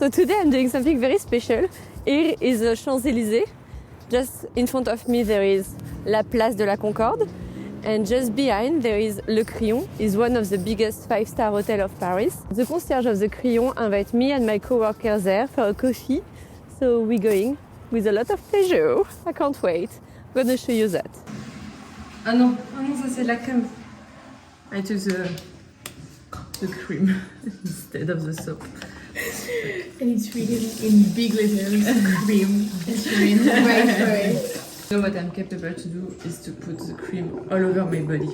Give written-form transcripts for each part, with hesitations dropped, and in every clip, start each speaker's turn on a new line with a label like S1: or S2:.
S1: So today I'm doing something very special. Here is the Champs-Élysées. Just in front of me there is la Place de la Concorde. And just behind there is Le Crillon. It's one of the biggest 5-star hotels of Paris. The concierge of the Crillon invite me and my co-worker there for a coffee. So we're going with a lot of pleasure. I can't wait. I'm gonna show you that. Ah non, ça c'est de la crème. I took the cream instead of the soap.
S2: And it's written in big letters, cream. It's written right for it.
S1: You know what I'm capable to do is to put the cream all over my body.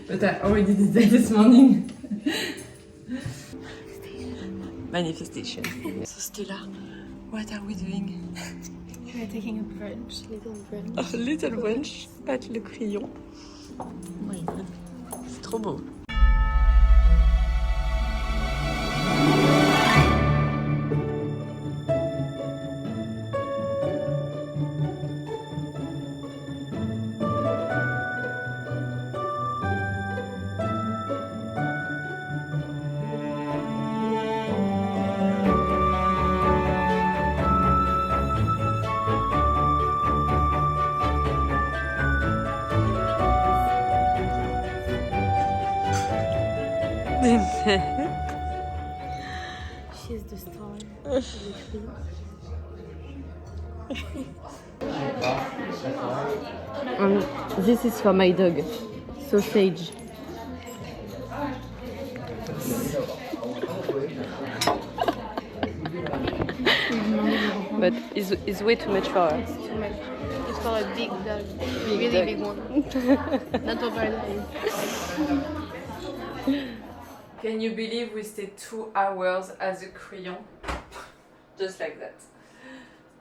S1: But I already did that this morning. Manifestation. So Stella, what are we doing?
S2: We're taking a brunch, little brunch.
S1: A little brunch at Le Crillon. Oui, c'est trop beau.
S2: She's the star of the tree.
S1: This is for my dog, sausage. But it's way too much for her.
S2: It's too much. It's for a big dog, really
S1: dog.
S2: big one. Not over the
S1: Can you believe we stayed 2 hours at the Crillon? Just like that.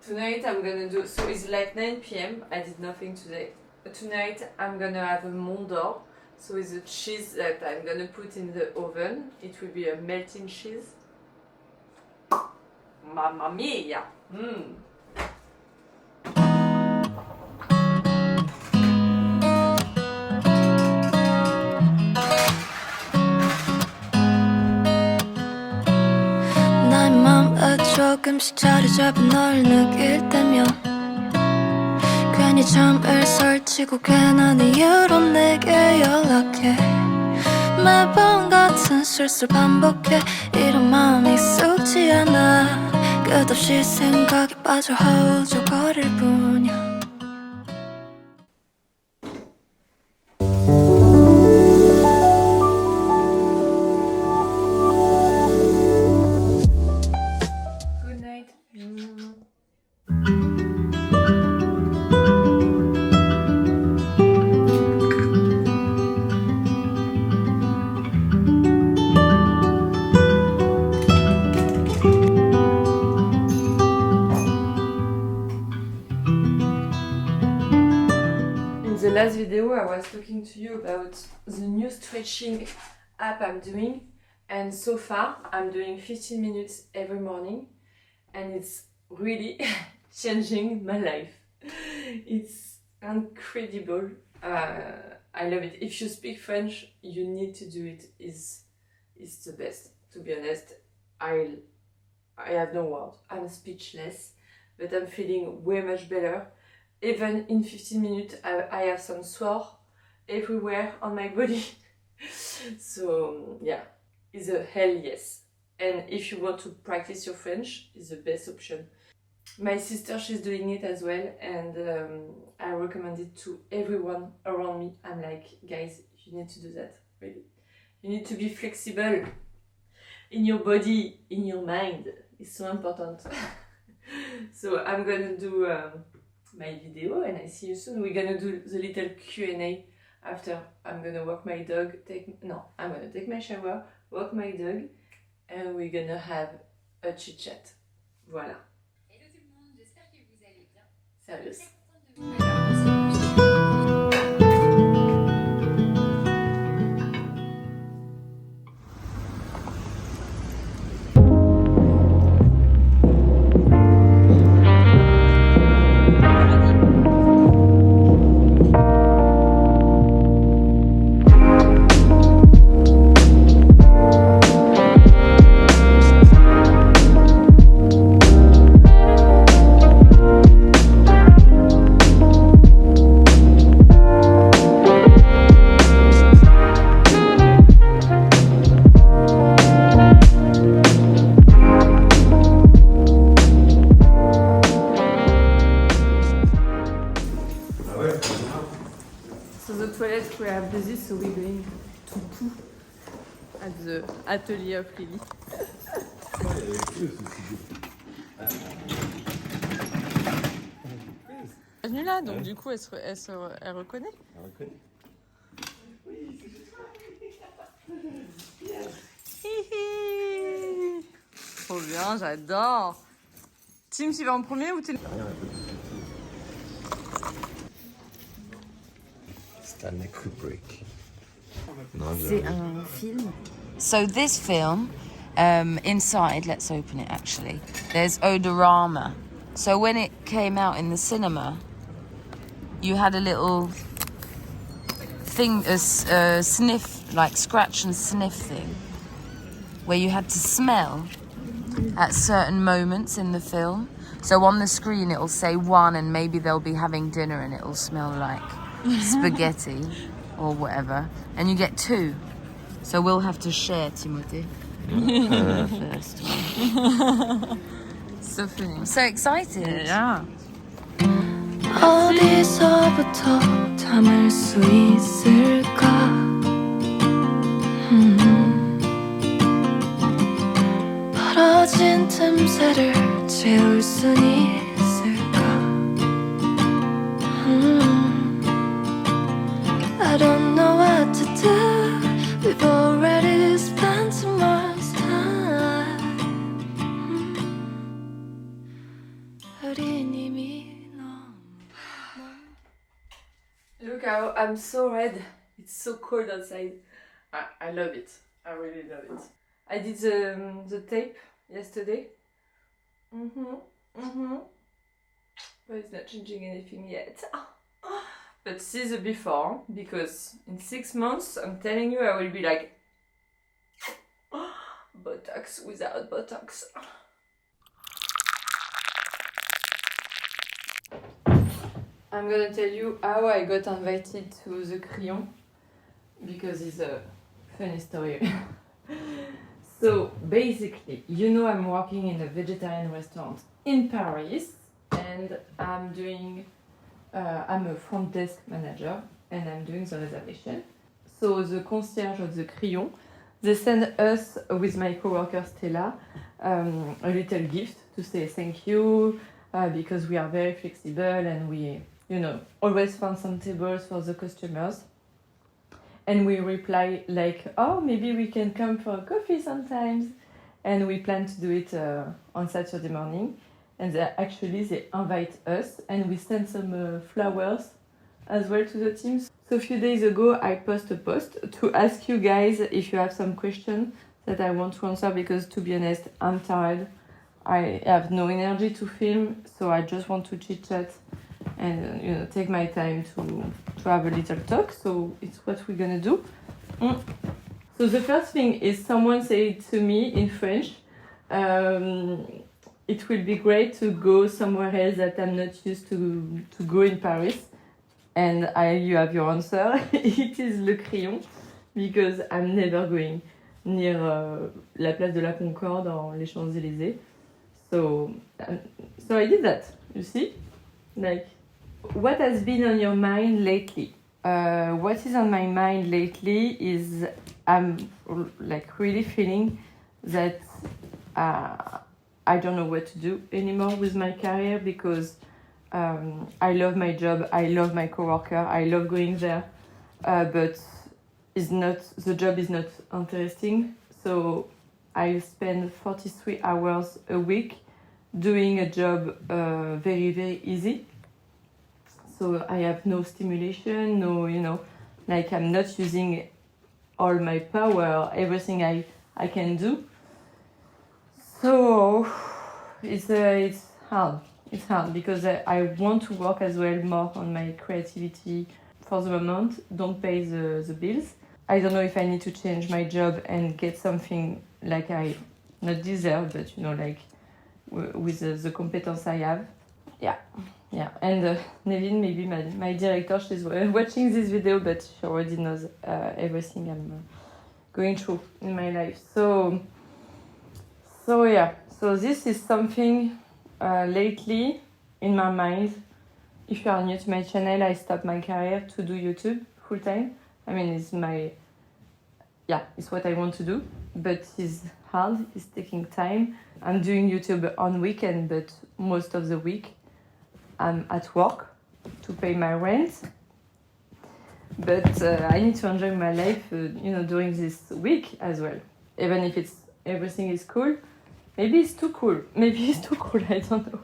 S1: Tonight I'm gonna do, so it's like 9 p.m. I did nothing today. Tonight I'm gonna have a Mont d'Or. So it's a cheese that I'm gonna put in the oven. It will be a melting cheese. Mamma mia!
S3: 조금씩 자리 잡은 널 느낄 때면 괜히 잠을 설치고 괜한 이유로 내게 연락해 매번 같은 실수를 반복해 이런 마음이 쑥지 않아 끝없이 생각에 빠져 허우적거릴 뿐이야
S1: In the last video I was talking to you about the new stretching app I'm doing, and so far I'm doing 15 minutes every morning and it's really changing my life. It's incredible. I love it. If you speak French, you need to do it. It's the best. To be honest, I have no words. I'm speechless, but I'm feeling way much better. Even in 15 minutes, I have some sore everywhere on my body. So yeah, it's a hell yes. And if you want to practice your French, it's the best option. My sister, she's doing it as well, and I recommend it to everyone around me. I'm like, guys, you need to do that, really. You need to be flexible in your body, in your mind. It's so important. So I'm gonna do my video and I see you soon. We're gonna do the little Q&A after. I'm gonna walk my dog, I'm gonna take my shower, walk my dog, and we're gonna have a chit chat. Voilà.
S4: Hello tout le monde, j'espère que vous allez bien.
S1: Sérieux. after this, so we're going to poo at the atelier of Lily. Elle est venue là, donc du coup, elle reconnaît.
S5: Elle reconnaît.
S1: Hihi. Trop bien, j'adore. Tim, tu vas en premier ou t'es...
S5: Stanley Kubrick.
S6: C'est un film. So this film, inside, let's open it actually, there's odorama. So when it came out in the cinema, you had a little thing, a sniff, like scratch and sniff thing, where you had to smell at certain moments in the film. So on the screen it'll say 1 and maybe they'll be having dinner and it'll smell like spaghetti or whatever. And you get 2. So we'll have to share, Timothy. First one. So funny. I'm so excited.
S1: Yeah.
S3: 어디서부터 담을 수 있을까? 벌어진 틈새를 채울 순 있을까? I don't know what to do. We've already spent too much time. 우린 이미 너무
S1: Look how I'm so red. It's so cold outside. I love it. I really love it. I did the tape yesterday. But it's not changing anything yet. But see the before, because in 6 months, I'm telling you, I will be like Botox without Botox. I'm gonna tell you how I got invited to the Crayon, because it's a funny story. So basically, you know, I'm working in a vegetarian restaurant in Paris, and I'm a front desk manager, and I'm doing the reservation. So the concierge of the Crayon, they send us with my coworker Stella a little gift to say thank you, because we are very flexible and we, you know, always find some tables for the customers. And we reply like, oh, maybe we can come for a coffee sometimes. And we plan to do it on Saturday morning. And they invite us, and we send some flowers as well to the teams. So a few days ago, I posted a post to ask you guys if you have some questions that I want to answer, because to be honest, I'm tired. I have no energy to film, so I just want to chit chat and, you know, take my time to have a little talk. So it's what we're gonna do. So the first thing is, someone said to me in French, it will be great to go somewhere else that I'm not used to go in Paris. And you have your answer. It is Le Crayon, because I'm never going near la place de la Concorde on les Champs-Élysées. So I did that, you see? Like, what has been on your mind lately? What is on my mind lately is I'm like really feeling that I don't know what to do anymore with my career, because I love my job, I love my coworker, I love going there, but the job is not interesting. So I spend 43 hours a week doing a job very, very easy. So I have no stimulation, no, you know, like I'm not using all my power, everything I can do. So it's hard. It's hard because I want to work as well more on my creativity. For the moment, don't pay the bills. I don't know if I need to change my job and get something like I not deserve, but, you know, like with the competence I have. Yeah. And Nevin, maybe my director, she's watching this video, but she already knows everything I'm going through in my life. So yeah. So this is something lately in my mind. If you are new to my channel, I stopped my career to do YouTube full time I mean, it's what I want to do, but it's hard, it's taking time. I'm doing YouTube on weekend, but most of the week I'm at work to pay my rent. But I need to enjoy my life, during this week as well. Even if everything is cool, maybe it's too cool. I don't know.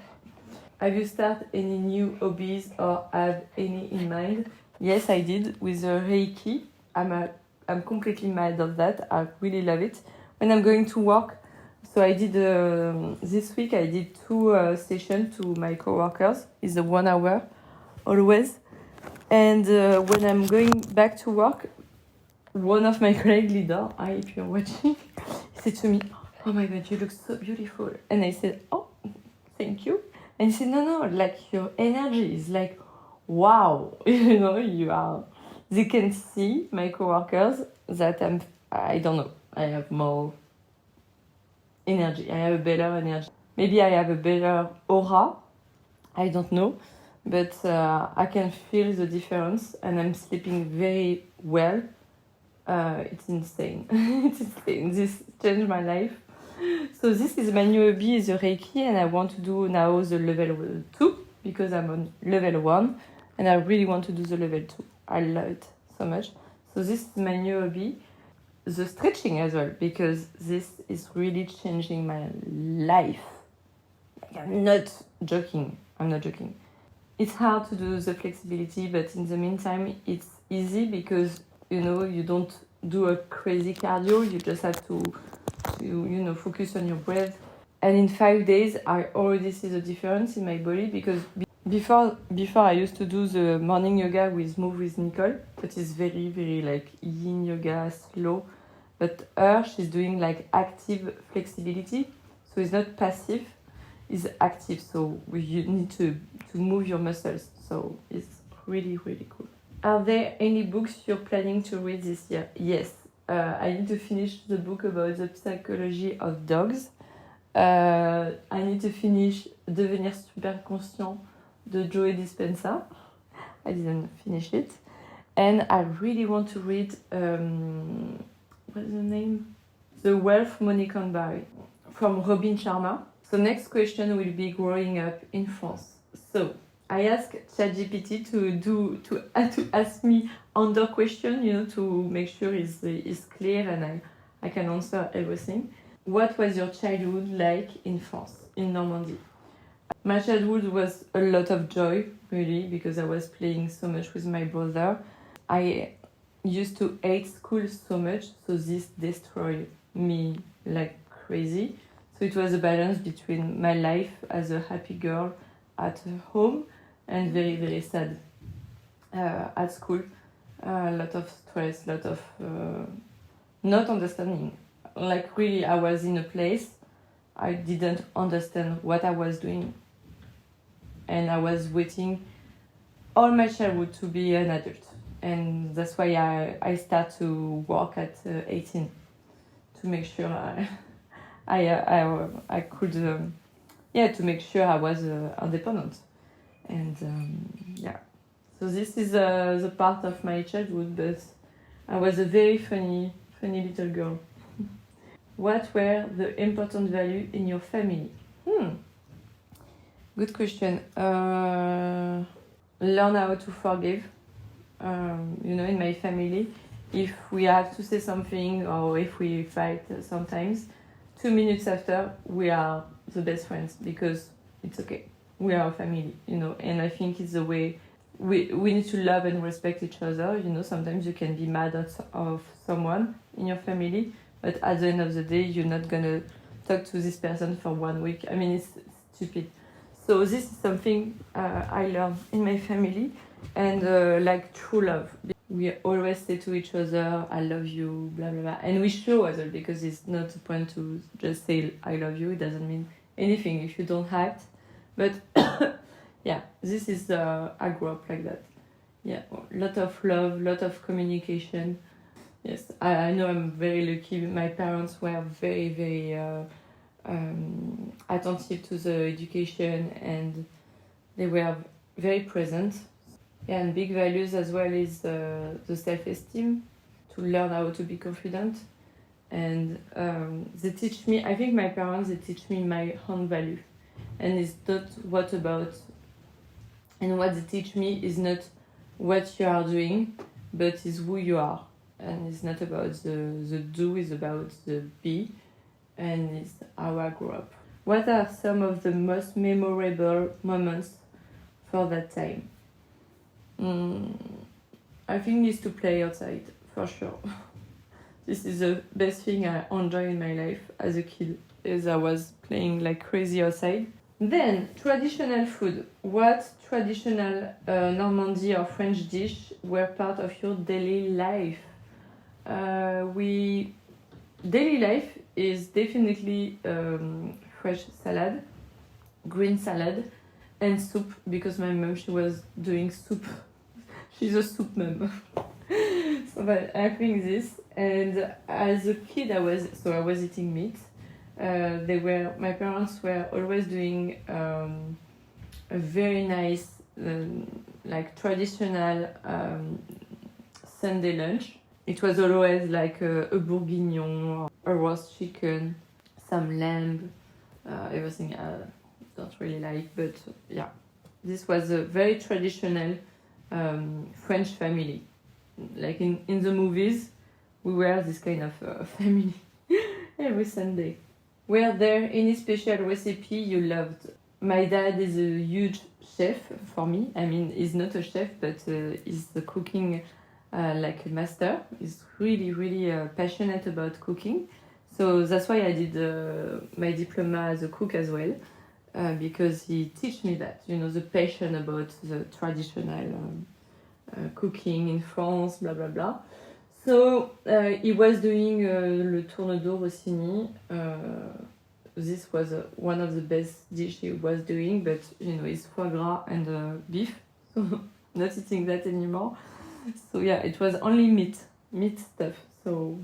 S1: Have you started any new hobbies or have any in mind? Yes, I did with Reiki. I'm completely mad of that. I really love it. When I'm going to work, so I did this week. I did 2 sessions to my coworkers. It's a 1 hour, always. And when I'm going back to work, one of my colleague leader, if you're watching, he said to me, "Oh my God, you look so beautiful." And I said, "Oh, thank you." And he said, "No, like your energy is like, wow, you are." They can see, my coworkers, that I don't know, I have more energy. I have a better energy. Maybe I have a better aura. I don't know. But I can feel the difference and I'm sleeping very well. It's insane. It's insane. This changed my life. So this is my new hobby, is the Reiki, and I want to do now the level 2 because I'm on level 1 and I really want to do the level 2. I love it so much. So this is my new hobby. The stretching as well, because this is really changing my life. I'm not joking. It's hard to do the flexibility, but in the meantime, it's easy because, you don't do a crazy cardio. You just have to focus on your breath. And in 5 days, I already see the difference in my body because before I used to do the morning yoga with Move with Nicole, but it's very, very like yin yoga, slow. But she's doing like active flexibility. So it's not passive, it's active. So you need to move your muscles. So it's really, really cool. Are there any books you're planning to read this year? Yes. I need to finish the book about the psychology of dogs. I need to finish Devenir super conscient de Joe Dispenza. I didn't finish it. And I really want to read, what's the name? The Wealth Money Can Buy from Robin Sharma. So next question will be growing up in France. So I asked ChatGPT to ask me under question, to make sure it's clear and I can answer everything. What was your childhood like in France, in Normandy? My childhood was a lot of joy, really, because I was playing so much with my brother. I used to hate school so much, so this destroyed me like crazy. So it was a balance between my life as a happy girl at home and very, very sad at school. A lot of stress, a lot of not understanding. Like really, I was in a place, I didn't understand what I was doing. And I was waiting all my childhood to be an adult. And that's why I start to work at 18 to make sure I could, to make sure I was independent. And so this is the part of my childhood, but I was a very funny little girl. What were the important values in your family? Good question. Learn how to forgive. In my family, if we have to say something or if we fight sometimes, 2 minutes after, we are the best friends because it's okay. We are a family, and I think it's the way we need to love and respect each other. Sometimes you can be mad of someone in your family, but at the end of the day, you're not gonna talk to this person for 1 week. I mean, it's stupid. So this is something I learned in my family, and like true love. We always say to each other, "I love you," blah blah blah, and we show as well because it's not the point to just say "I love you." It doesn't mean anything if you don't act. But this is I grew up like that. Lot of love, lot of communication. Yes, I know I'm very lucky. My parents were very, very attentive to the education and they were very present. And big values as well is the self-esteem, to learn how to be confident. And they teach me, I think my parents, they teach me my own value. And it's not what about, and what they teach me is not what you are doing, but is who you are. And it's not about the do, it's about the be. And it's how I grew up. What are some of the most memorable moments for that time? I think it's to play outside, for sure. This is the best thing I enjoy in my life as a kid, as I was playing like crazy outside. Then, traditional food. What traditional Normandy or French dish were part of your daily life? Daily life is definitely fresh salad, green salad, and soup, because my mom, she was doing soup. She's a soup mom. So but I think this, and as a kid I was eating meat. My parents were always doing a very nice like traditional Sunday lunch. It was always like a bourguignon, a roast chicken, some lamb, everything I don't really like, but yeah, this was a very traditional French family. Like in the movies, we were this kind of family every Sunday. Were there any special recipe you loved? My dad is a huge chef for me. I mean, he's not a chef, but he's the cooking like a master. He's really, really passionate about cooking. So that's why I did my diploma as a cook as well, because he teach me that, you know, the passion about the traditional cooking in France, blah, blah, blah. So he was doing le tourne-dos rossini. This was one of the best dish he was doing, but you know, it's foie gras and beef, so not eating that anymore. So yeah, it was only meat stuff. So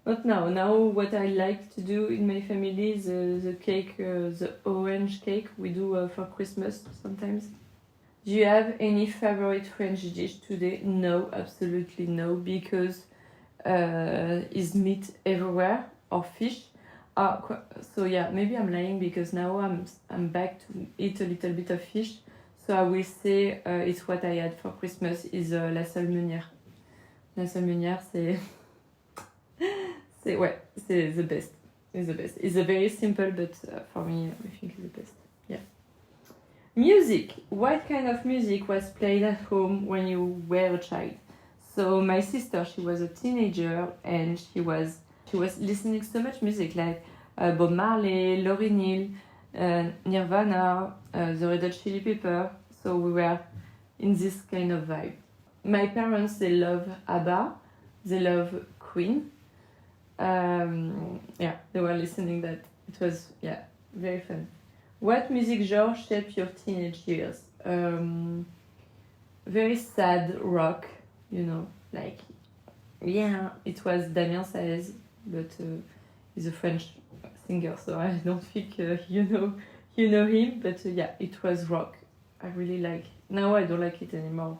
S1: not now. Now what I like to do in my family is the cake, the orange cake we do for Christmas sometimes. Do you have any favorite French dish today? No, absolutely no, because is meat everywhere or fish. So yeah, maybe I'm lying because now I'm back to eat a little bit of fish. So I will say it's what I had for Christmas is la salmonière. La salmonière, c'est the best. It's the best. It's a very simple, but for me, I think it's the best. Yeah. Music. What kind of music was played at home when you were a child? So my sister, she was a teenager and she was listening so much music like Bob Marley, Lauryn Hill, Nirvana, the Red Hot Chili Pepper. So we were in this kind of vibe. My parents, they love ABBA, they love Queen. Yeah, they were listening that. It was, yeah, very fun. What music genre shaped your teenage years? Very sad rock, you know, like, yeah, it was Damien Saez, but he's a French singer, so I don't think you know him, but yeah, it was rock. I really like. Now I don't like it anymore.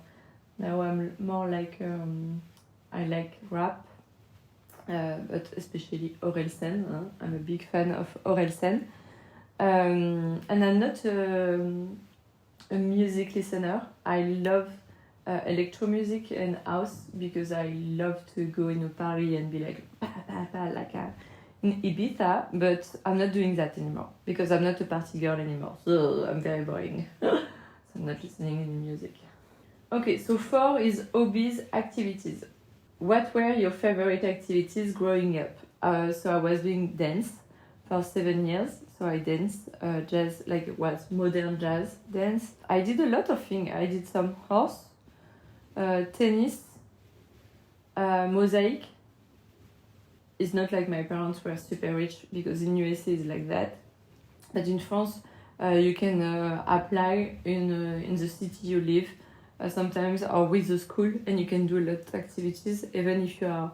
S1: Now I'm more like, I like rap, but especially Orelsen. I'm a big fan of Orelsen. And I'm not a music listener. I love electro music and house because I love to go in a party and be like, like in Ibiza, but I'm not doing that anymore because I'm not a party girl anymore. So I'm very boring. So I'm not listening any music. Okay, so 4 is hobbies, activities. What were your favorite activities growing up? So I was doing dance for 7 years. So I danced jazz, like it was modern jazz dance. I did a lot of things. I did some horse, tennis, mosaic. It's not like my parents were super rich because in USA it's like that. But in France, you can apply in the city you live sometimes or with the school, and you can do a lot of activities even if you are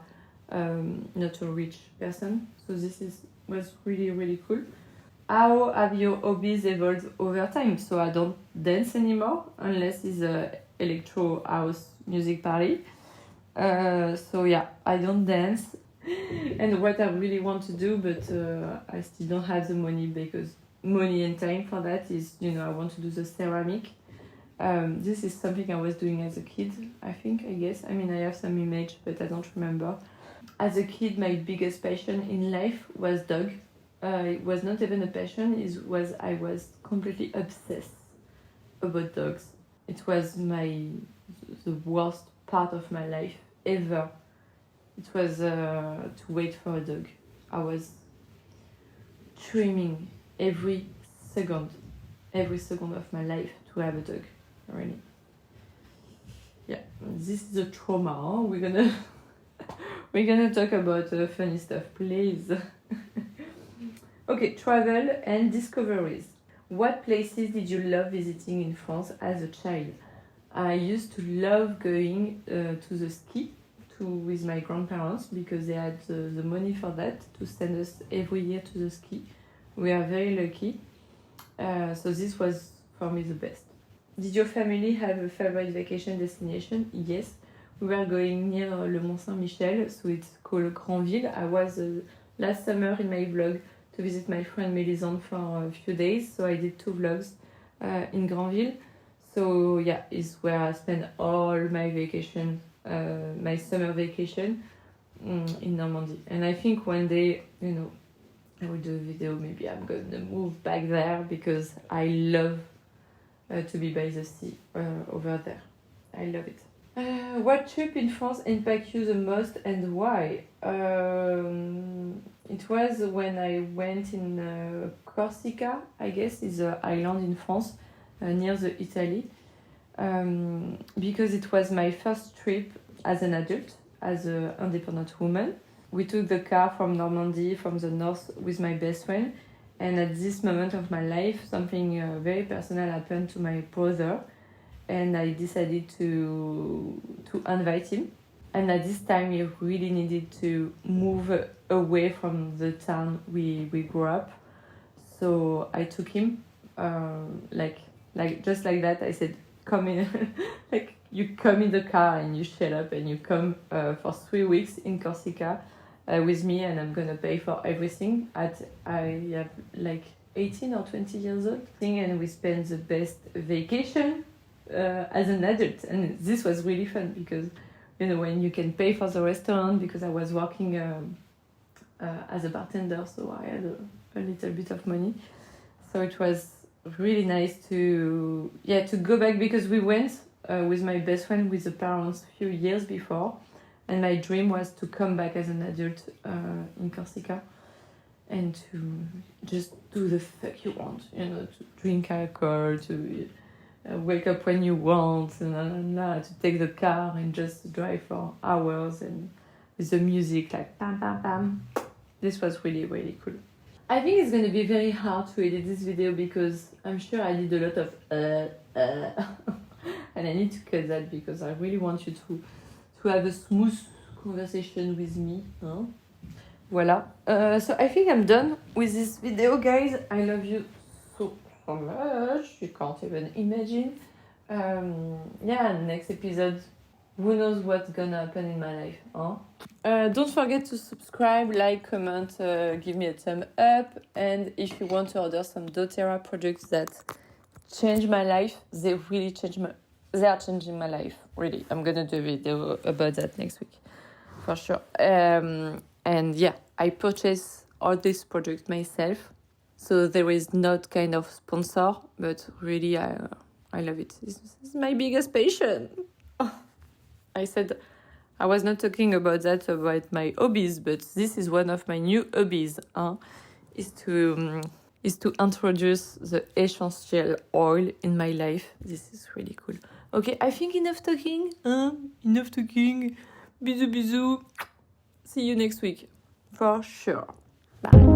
S1: not a rich person. So this was really, really cool. How have your hobbies evolved over time? So I don't dance anymore unless it's electro house music party. So yeah, I don't dance. And what I really want to do, but I still don't have the money and time for that is, you know, I want to do the ceramic. This is something I was doing as a kid, I guess. I mean, I have some image, but I don't remember. As a kid, my biggest passion in life was dog. It was not even a passion, I was completely obsessed about dogs. It was the worst part of my life ever. It was to wait for a dog. I was dreaming every second of my life to have a dog, really. Yeah, this is a trauma. Huh? We're gonna talk about funny stuff, please. Okay, travel and discoveries. What places did you love visiting in France as a child? I used to love going to the ski with my grandparents because they had the money for that to send us every year to the ski. We are very lucky. So this was for me the best. Did your family have a favorite vacation destination? Yes. We were going near Le Mont Saint-Michel, so it's called Granville. I was last summer in my vlog to visit my friend Mélisande for a few days, so I did 2 vlogs in Granville. So yeah, it's where I spent all my vacation, my summer vacation in Normandy. And I think one day, you know, I will do a video, maybe I'm gonna move back there because I love to be by the sea over there. I love it. What trip in France impacted you the most and why? It was when I went in Corsica, I guess, is an island in France near the Italy, because it was my first trip as an adult, as an independent woman. We took the car from Normandy, from the north, with my best friend, and at this moment of my life, something very personal happened to my brother, and I decided to invite him. And at this time, he really needed to move away from the town we grew up. So I took him, like just like that. I said, "Come in," like you come in the car and you shut up and you come for 3 weeks in Corsica with me, and I'm gonna pay for everything. I have like 18 or 20 years old thing, and we spent the best vacation as an adult, and this was really fun because, you know, when you can pay for the restaurant, because I was working as a bartender, so I had a little bit of money. So it was really nice to go back, because we went with my best friend with the parents a few years before, and my dream was to come back as an adult in Corsica and to just do the fuck you want, you know, to drink alcohol, to wake up when you want, and to take the car and just drive for hours, and with the music like pam pam pam. This was really, really cool. I think it's going to be very hard to edit this video because I'm sure I did a lot of and I need to cut that because I really want you to have a smooth conversation with me. Huh? Voila. So I think I'm done with this video, guys. I love you so much. You can't even imagine. Next episode, who knows what's gonna happen in my life, huh? Don't forget to subscribe, like, comment, give me a thumb up, and if you want to order some doTERRA products that change my life, they are changing my life, really. I'm gonna do a video about that next week, for sure. And yeah, I purchase all these products myself, so there is not kind of sponsor, but really I love it. This is my biggest passion. I said I was not talking about my hobbies, but this is one of my new hobbies, is to introduce the essential oil in my life. This is really cool. Okay, I think enough talking. Enough talking. Bisous, bisous. See you next week, for sure. Bye.